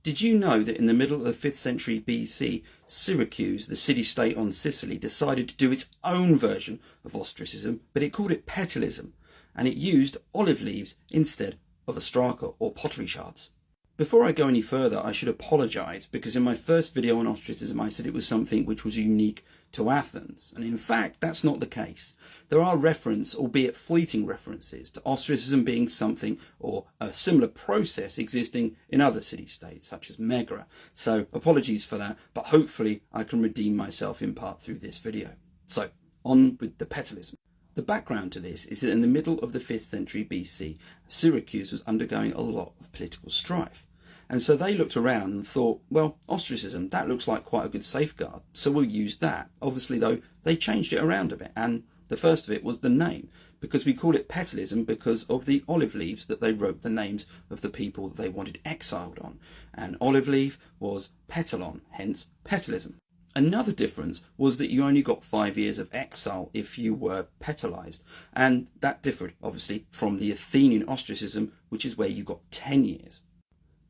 Did you know that in the middle of the 5th century BC, Syracuse, the city-state on Sicily, decided to do its own version of Ostracism, but it called it Petalism, and it used olive leaves instead of ostraca or pottery shards? Before I go any further, I should apologise, because in my first video on ostracism I said it was something which was unique to Athens, and in fact that's not the case. There are albeit fleeting references, to ostracism being something or a similar process existing in other city-states such as Megara, so apologies for that, but hopefully I can redeem myself in part through this video. So, on with the petalism. The background to this is that in the middle of the 5th century BC, Syracuse was undergoing a lot of political strife. And so they looked around and thought, well, ostracism, that looks like quite a good safeguard, so we'll use that. Obviously, though, they changed it around a bit, and the first of it was the name, because we call it petalism because of the olive leaves that they wrote the names of the people that they wanted exiled on. And olive leaf was petalon, hence petalism. Another difference was that you only got 5 years of exile if you were petalized, and that differed, obviously, from the Athenian ostracism, which is where you got 10 years.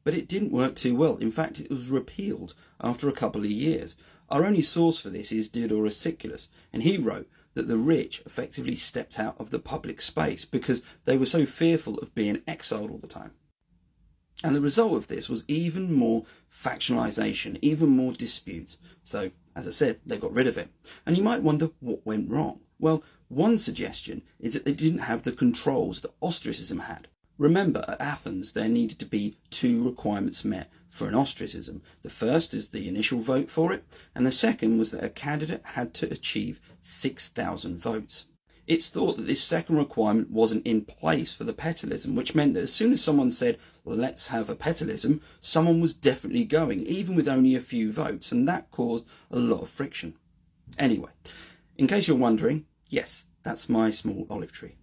But it didn't work too well. In fact, it was repealed after a couple of years. Our only source for this is Diodorus Siculus, and he wrote that the rich effectively stepped out of the public space because they were so fearful of being exiled all the time. And the result of this was even more factionalization, even more disputes. So, as I said, they got rid of it. And you might wonder what went wrong. Well, one suggestion is that they didn't have the controls that ostracism had. Remember, at Athens, there needed to be 2 requirements met for an ostracism. The first is the initial vote for it, and the second was that a candidate had to achieve 6,000 votes. It's thought that this second requirement wasn't in place for the petalism, which meant that as soon as someone said, let's have a petalism, someone was definitely going, even with only a few votes, and that caused a lot of friction. Anyway, in case you're wondering, yes, that's my small olive tree.